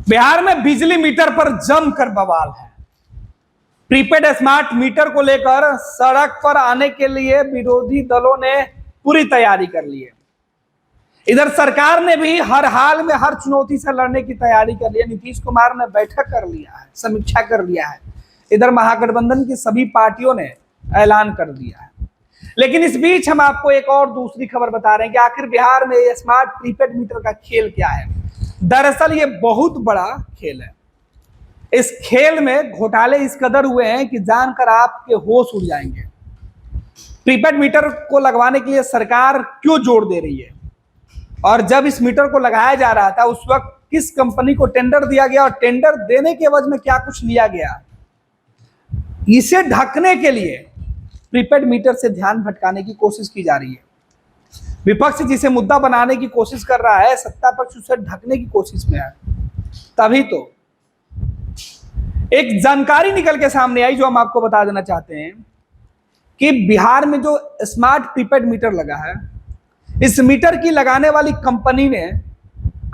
बिहार में बिजली मीटर पर जमकर बवाल है। प्रीपेड स्मार्ट मीटर को लेकर सड़क पर आने के लिए विरोधी दलों ने पूरी तैयारी कर ली है। इधर सरकार ने भी हर हाल में हर चुनौती से लड़ने की तैयारी कर ली है। नीतीश कुमार ने बैठक कर लिया है, समीक्षा कर लिया है। इधर महागठबंधन की सभी पार्टियों ने ऐलान कर दिया है। लेकिन इस बीच हम आपको एक और दूसरी खबर बता रहे हैं कि आखिर बिहार में ये स्मार्ट प्रीपेड मीटर का खेल क्या है। दरअसल ये बहुत बड़ा खेल है। इस खेल में घोटाले इस कदर हुए हैं कि जानकर आपके होश उड़ जाएंगे। प्रीपेड मीटर को लगवाने के लिए सरकार क्यों जोर दे रही है, और जब इस मीटर को लगाया जा रहा था उस वक्त किस कंपनी को टेंडर दिया गया और टेंडर देने के एवज में क्या कुछ लिया गया, इसे ढकने के लिए प्रीपेड मीटर से ध्यान भटकाने की कोशिश की जा रही है। विपक्ष जिसे मुद्दा बनाने की कोशिश कर रहा है, सत्ता पक्ष उसे ढकने की कोशिश में है। तभी तो एक जानकारी निकल के सामने आई जो हम आपको बता देना चाहते हैं कि बिहार में जो स्मार्ट प्रीपेड मीटर लगा है, इस मीटर की लगाने वाली कंपनी ने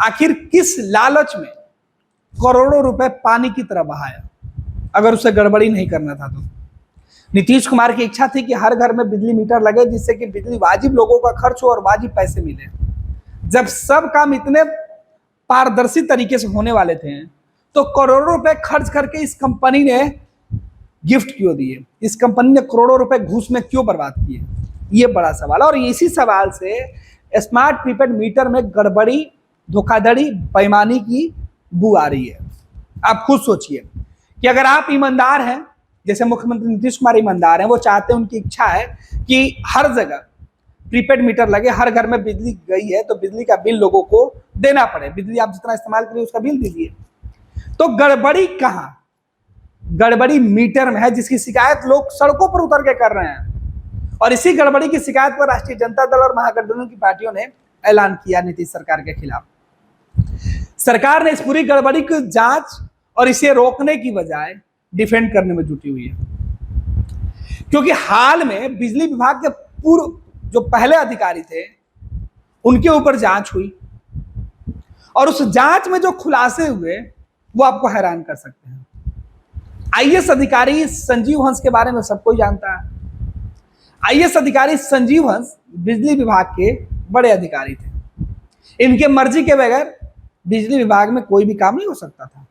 आखिर किस लालच में करोड़ों रुपए पानी की तरह बहाया, अगर उसे गड़बड़ी नहीं करना था तो। नीतीश कुमार की इच्छा थी कि हर घर में बिजली मीटर लगे जिससे कि बिजली वाजिब लोगों का खर्च हो और वाजिब पैसे मिले। जब सब काम इतने पारदर्शी तरीके से होने वाले थे तो करोड़ों रुपए खर्च करके इस कंपनी ने गिफ्ट क्यों दिए, इस कंपनी ने करोड़ों रुपए घूस में क्यों बर्बाद किए, ये बड़ा सवाल है। और इसी सवाल से स्मार्ट प्रीपेड मीटर में गड़बड़ी, धोखाधड़ी, बेईमानी की बू आ रही है। आप खुद सोचिए कि अगर आप ईमानदार हैं, जैसे मुख्यमंत्री नीतीश कुमार ईमानदार हैं, वो चाहते हैं, उनकी इच्छा है कि हर जगह प्रीपेड मीटर लगे, हर घर में बिजली गई है तो बिजली का बिल लोगों को देना पड़े, बिजली आप जितना इस्तेमाल करिए उसका बिल दीजिए। तो गड़बड़ी कहां? गड़बड़ी मीटर में है, जिसकी शिकायत लोग सड़कों पर उतर के कर रहे हैं। और इसी गड़बड़ी की शिकायत पर राष्ट्रीय जनता दल और महागठबंधन की पार्टियों ने ऐलान किया नीतीश सरकार के खिलाफ। सरकार ने इस पूरी गड़बड़ी की जांच और इसे रोकने की बजाय डिफेंड करने में जुटी हुई है, क्योंकि हाल में बिजली विभाग के पूर्व जो पहले अधिकारी थे उनके ऊपर जांच हुई और उस जांच में जो खुलासे हुए वो आपको हैरान कर सकते हैं। आईएएस अधिकारी संजीव हंस के बारे में सबको जानता है। आईएएस अधिकारी संजीव हंस बिजली विभाग के बड़े अधिकारी थे। इनके मर्जी के बगैर बिजली विभाग में कोई भी काम नहीं हो सकता था।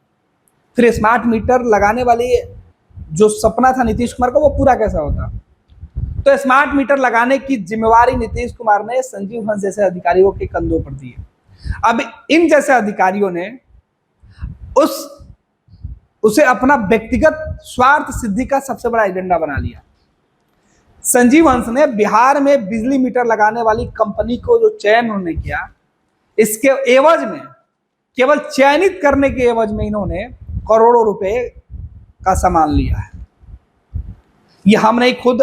फिर स्मार्ट मीटर लगाने वाली जो सपना था नीतीश कुमार का, वो पूरा कैसा होता? तो स्मार्ट मीटर लगाने की जिम्मेवारी नीतीश कुमार ने संजीव हंस जैसे अधिकारियों के कंधों पर दी है। अब इन जैसे अधिकारियों ने उसे अपना व्यक्तिगत स्वार्थ सिद्धि का सबसे बड़ा एजेंडा बना लिया। संजीव हंस ने बिहार में बिजली मीटर लगाने वाली कंपनी को जो चयन उन्होंने किया, इसके एवज में, केवल चयनित करने के एवज में इन्होंने करोड़ों रुपए का सामान लिया है। यह हम नहीं, खुद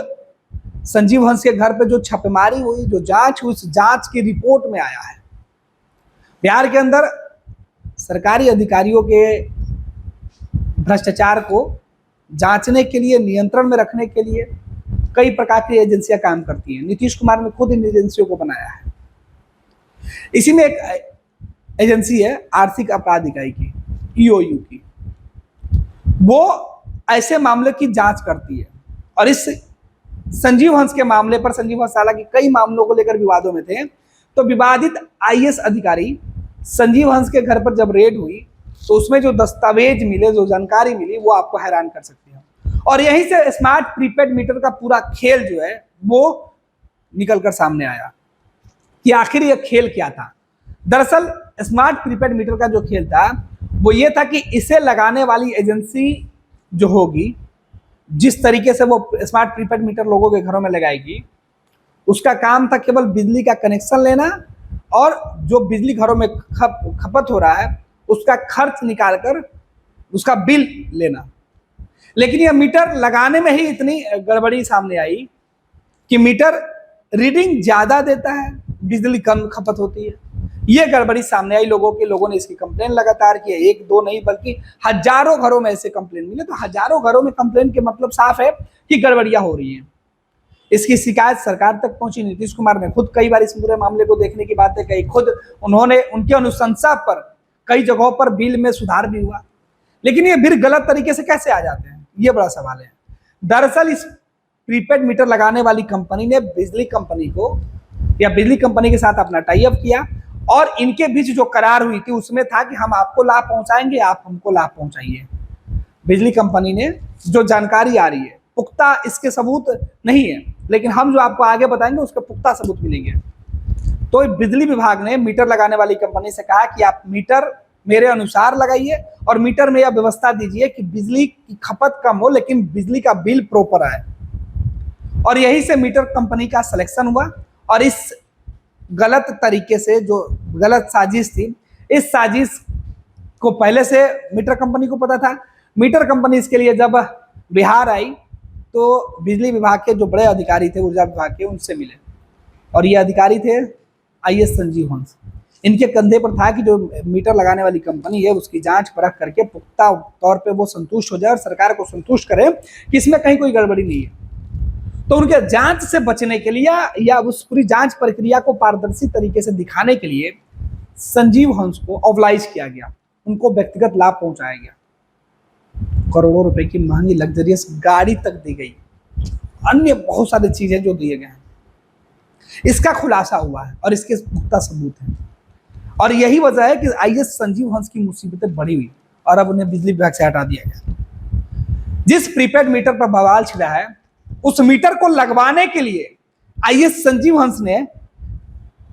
संजीव हंस के घर पे जो छापेमारी हुई, जो जांच हुई, उस जांच की रिपोर्ट में आया है। बिहार के अंदर सरकारी अधिकारियों के भ्रष्टाचार को जांचने के लिए, नियंत्रण में रखने के लिए कई प्रकार की एजेंसियां काम करती हैं। नीतीश कुमार ने खुद इन एजेंसियों को बनाया है। इसी में एक एजेंसी है आर्थिक अपराध इकाई की, ईओयू की। वो ऐसे मामले की जांच करती है। और इस संजीव हंस के मामले पर, संजीव हंस हालांकि कई मामलों को लेकर विवादों में थे, तो विवादित आईएएस अधिकारी संजीव हंस के घर पर जब रेड हुई तो उसमें जो दस्तावेज मिले, जो जानकारी मिली, वो आपको हैरान कर सकती है। और यहीं से स्मार्ट प्रीपेड मीटर का पूरा खेल जो है वो निकलकर सामने आया कि आखिर यह खेल क्या था। दरअसल स्मार्ट प्रीपेड मीटर का जो खेल था वो ये था कि इसे लगाने वाली एजेंसी जो होगी, जिस तरीके से वो स्मार्ट प्रीपेड मीटर लोगों के घरों में लगाएगी, उसका काम था केवल बिजली का कनेक्शन लेना और जो बिजली घरों में खपत हो रहा है उसका खर्च निकालकर उसका बिल लेना। लेकिन यह मीटर लगाने में ही इतनी गड़बड़ी सामने आई कि मीटर रीडिंग ज्यादा देता है, बिजली कम खपत होती है। ये गड़बड़ी सामने आई। लोगों ने इसकी कंप्लेन लगातार की है, एक दो नहीं बल्कि हजारों घरों में ऐसे कंप्लेन मिले। तो हजारों घरों में कंप्लेन के मतलब साफ है कि गड़बड़ियां हो रही हैं। इसकी शिकायत सरकार तक पहुंची। नीतीश कुमार ने खुद कई बार इस पूरे मामले को देखने की बातें कही। खुद उन्होंने उनके अनुशंसा पर कई जगहों पर बिल में सुधार भी हुआ, लेकिन ये बिल गलत तरीके से कैसे आ जाते हैं, ये बड़ा सवाल है। दरअसल इस प्रीपेड मीटर लगाने वाली कंपनी ने बिजली कंपनी को या बिजली कंपनी के साथ अपना टाई अप किया, और इनके बीच जो करार हुई थी उसमें था कि हम आपको लाभ पहुंचाएंगे, आप हमको लाभ पहुंचाइए। बिजली कंपनी ने, जो जानकारी आ रही है, पुख्ता इसके सबूत नहीं है, लेकिन हम जो आपको आगे बताएंगे उसके पुख्ता सबूत मिलेंगे। तो बिजली विभाग ने मीटर लगाने वाली कंपनी से कहा कि आप मीटर मेरे अनुसार लगाइए और मीटर में यह व्यवस्था दीजिए कि बिजली की खपत कम हो लेकिन बिजली का बिल प्रॉपर आए। और यही से मीटर कंपनी का सिलेक्शन हुआ, और इस गलत तरीके से जो गलत साजिश थी, इस साजिश को पहले से मीटर कंपनी को पता था। मीटर कंपनी इसके लिए जब बिहार आई तो बिजली विभाग के जो बड़े अधिकारी थे, ऊर्जा विभाग के, उनसे मिले, और ये अधिकारी थे आईएएस संजीव हंस। इनके कंधे पर था कि जो मीटर लगाने वाली कंपनी है उसकी जांच परख करके पुख्ता तौर पे वो संतुष्ट हो जाए और सरकार को संतुष्ट करे कि इसमें कहीं कोई गड़बड़ी नहीं है। तो उनके जांच से बचने के लिए या उस पूरी जांच प्रक्रिया को पारदर्शी तरीके से दिखाने के लिए संजीव हंस को ऑबलाइज किया गया, उनको व्यक्तिगत लाभ पहुंचाया गया। करोड़ों रुपए की महंगी लग्जरियस गाड़ी तक दी गई, अन्य बहुत सारी चीजें जो दिए गए हैं। इसका खुलासा हुआ है और इसके पुख्ता सबूत हैं, और यही वजह है कि आईएएस संजीव हंस की मुसीबतें बढ़ी हुई और अब उन्हें बिजली विभाग से हटा दिया गया। जिस प्रीपेड मीटर पर बवाल छिड़ा है, उस मीटर को लगवाने के लिए आईएएस संजीव हंस ने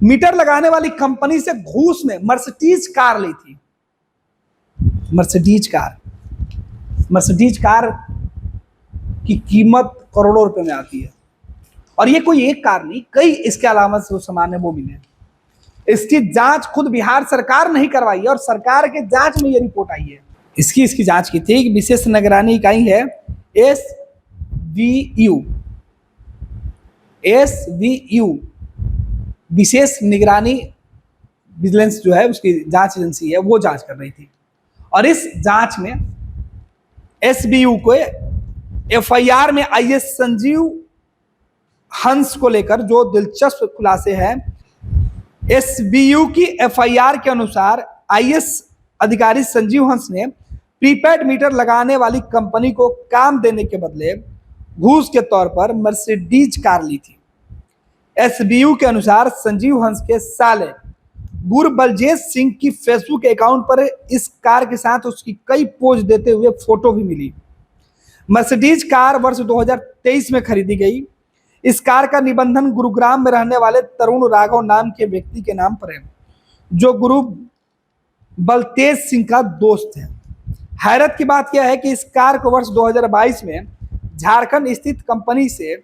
मीटर लगाने वाली कंपनी से घूस में मर्सिडीज कार ली थी। मर्सिडीज कार की कीमत करोड़ों रुपए में आती है, और ये कोई एक कार नहीं, कई इसके अलावा जो सामान है वो मिले। इसकी जांच खुद बिहार सरकार नहीं करवाई है, और सरकार के जांच में ये रिपोर्ट आई है। इसकी जांच की थी कि विशेष निगरानी इकाई है एसवीयू, विशेष निगरानी विजिलेंस जो है उसकी जांच एजेंसी है, वो जांच कर रही थी। और इस जांच में एसबीयू को एफआईआर में आईएएस संजीव हंस को लेकर जो दिलचस्प खुलासे हैं, एसबीयू की एफआईआर के अनुसार आईएएस अधिकारी संजीव हंस ने प्रीपेड मीटर लगाने वाली कंपनी को काम देने के बदले घूस के तौर पर मर्सिडीज कार ली थी। एसबीयू के अनुसार संजीव हंस के साले गुरबलजेत सिंह की फेसबुक अकाउंट पर इस कार के साथ उसकी कई पोज देते हुए फोटो भी मिली। मर्सिडीज कार वर्ष 2023 में खरीदी गई। इस कार का निबंधन गुरुग्राम में रहने वाले तरुण राघव नाम के व्यक्ति के नाम पर है, जो गुरु बलतेज सिंह का दोस्त है। हैरत की बात यह है कि इस कार को वर्ष 2022 में झारखंड स्थित कंपनी से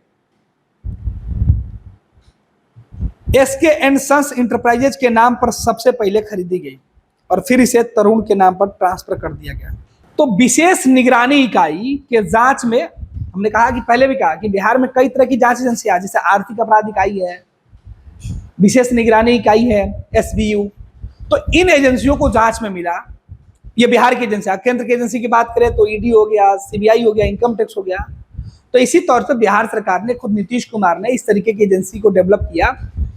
एसके एंड सन्स इंटरप्राइजेज के नाम पर सबसे पहले खरीदी गई और फिर इसे तरुण के नाम पर ट्रांसफर कर दिया गया। तो विशेष निगरानी इकाई के जांच में हमने कहा कि पहले भी कहा कि बिहार में कई तरह की जांच एजेंसियां, जैसे आर्थिक अपराध इकाई है, विशेष निगरानी इकाई है एसबीयू। तो इन एजेंसियों को जांच में मिला, ये बिहार की एजेंसी। केंद्र की एजेंसी की बात करें तो ईडी हो गया, सीबीआई हो गया, इनकम टैक्स हो गया। तो इसी तौर पर बिहार सरकार ने, खुद नीतीश कुमार ने इस तरीके की एजेंसी को डेवलप किया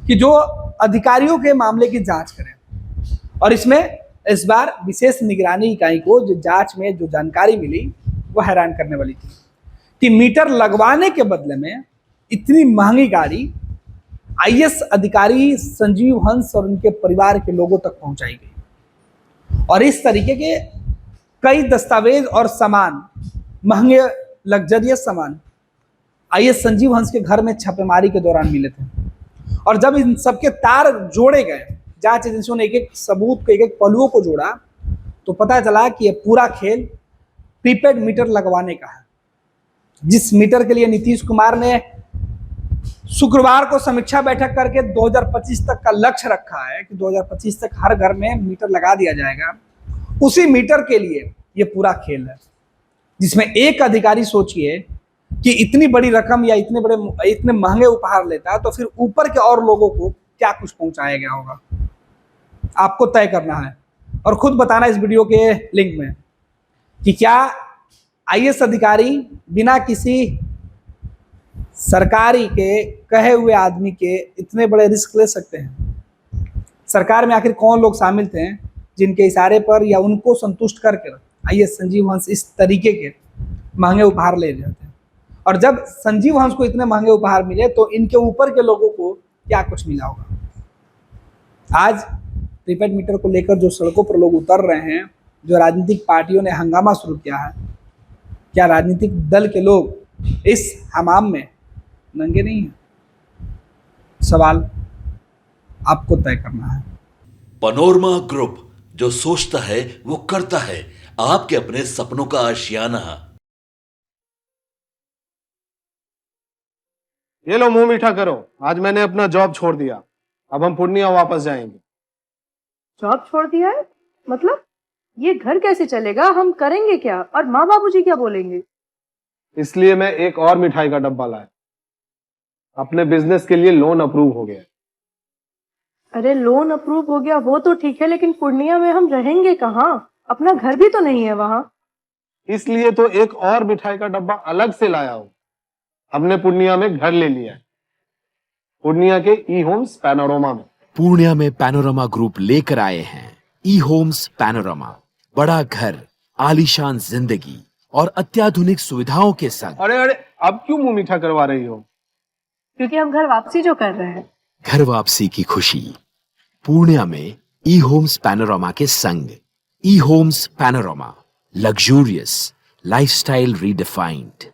कि जो अधिकारियों के मामले की जांच करें। और इसमें इस बार विशेष निगरानी इकाई को जो जांच में जो जानकारी मिली वो हैरान करने वाली थी कि मीटर लगवाने के बदले में इतनी महंगी गाड़ी आईएएस अधिकारी संजीव हंस और उनके परिवार के लोगों तक पहुंचाई गई। और इस तरीके के कई दस्तावेज और सामान, महंगे लग्जरियस सामान आईएएस संजीव हंस के घर में छापेमारी के दौरान मिले थे। और जब इन सबके तार जोड़े गए, जांच एजेंसियों ने एक एक सबूत को, एक एक पहलुओं को जोड़ा, तो पता चला कि यह पूरा खेल प्रीपेड मीटर लगवाने का है। जिस मीटर के लिए नीतीश कुमार ने शुक्रवार को समीक्षा बैठक करके 2025 तक का लक्ष्य रखा है कि 2025 तक हर घर में मीटर लगा दिया जाएगा, उसी मीटर के लिए ये पूरा खेल है, जिसमें एक अधिकारी, सोचिए कि इतनी बड़ी रकम या इतने महंगे उपहार लेता है, तो फिर ऊपर के और लोगों को क्या कुछ पहुंचाया गया होगा, आपको तय करना है और खुद बताना इस वीडियो के लिंक में कि क्या आईएएस अधिकारी बिना किसी सरकारी के कहे हुए आदमी के इतने बड़े रिस्क ले सकते हैं। सरकार में आखिर कौन लोग शामिल थे जिनके इशारे पर या उनको संतुष्ट करके आइए संजीव हंस इस तरीके के महंगे उपहार ले जाते हैं। और जब संजीव हंस को इतने महंगे उपहार मिले तो इनके ऊपर के लोगों को क्या कुछ मिला होगा। आज प्रीपेड मीटर को लेकर जो सड़कों पर लोग उतर रहे हैं, जो राजनीतिक पार्टियों ने हंगामा शुरू किया है, क्या राजनीतिक दल के लोग इस हमाम में नंगे नहीं हैं? सवाल आपको तय करना है। पैनोरमा ग्रुप, जो सोचता है वो करता है। आपके अपने सपनों का आशियाना। ये लो मुंह मीठा करो, आज मैंने अपना जॉब छोड़ दिया, अब हम पूर्णिया वापस जाएंगे। जॉब छोड़ दिया है? मतलब ये घर कैसे चलेगा? हम करेंगे क्या? और माँ बाबूजी क्या बोलेंगे? इसलिए मैं एक और मिठाई का डब्बा लाया। अपने बिजनेस के लिए लोन अप्रूव हो गया। अरे लोन अप्रूव हो गया वो तो ठीक है, लेकिन पूर्णिया में हम रहेंगे कहाँ? अपना घर भी तो नहीं है वहां। इसलिए तो एक और मिठाई का डब्बा अलग से लाया हूं। हमने पूर्णिया में घर ले लिया है, पूर्णिया के ई होम्स पैनोरमा में। पूर्णिया में पैनोरमा ग्रुप लेकर आए हैं ई होम्स पैनोरमा। बड़ा घर, आलीशान जिंदगी और अत्याधुनिक सुविधाओं के संग। अरे अरे, अब क्यों मुंह मीठा करवा रही हो? क्योंकि हम घर वापसी जो कर रहे हैं। घर वापसी की खुशी पूर्णिया में ई होम्स पैनोरमा के संग। ई homes panorama, luxurious lifestyle redefined.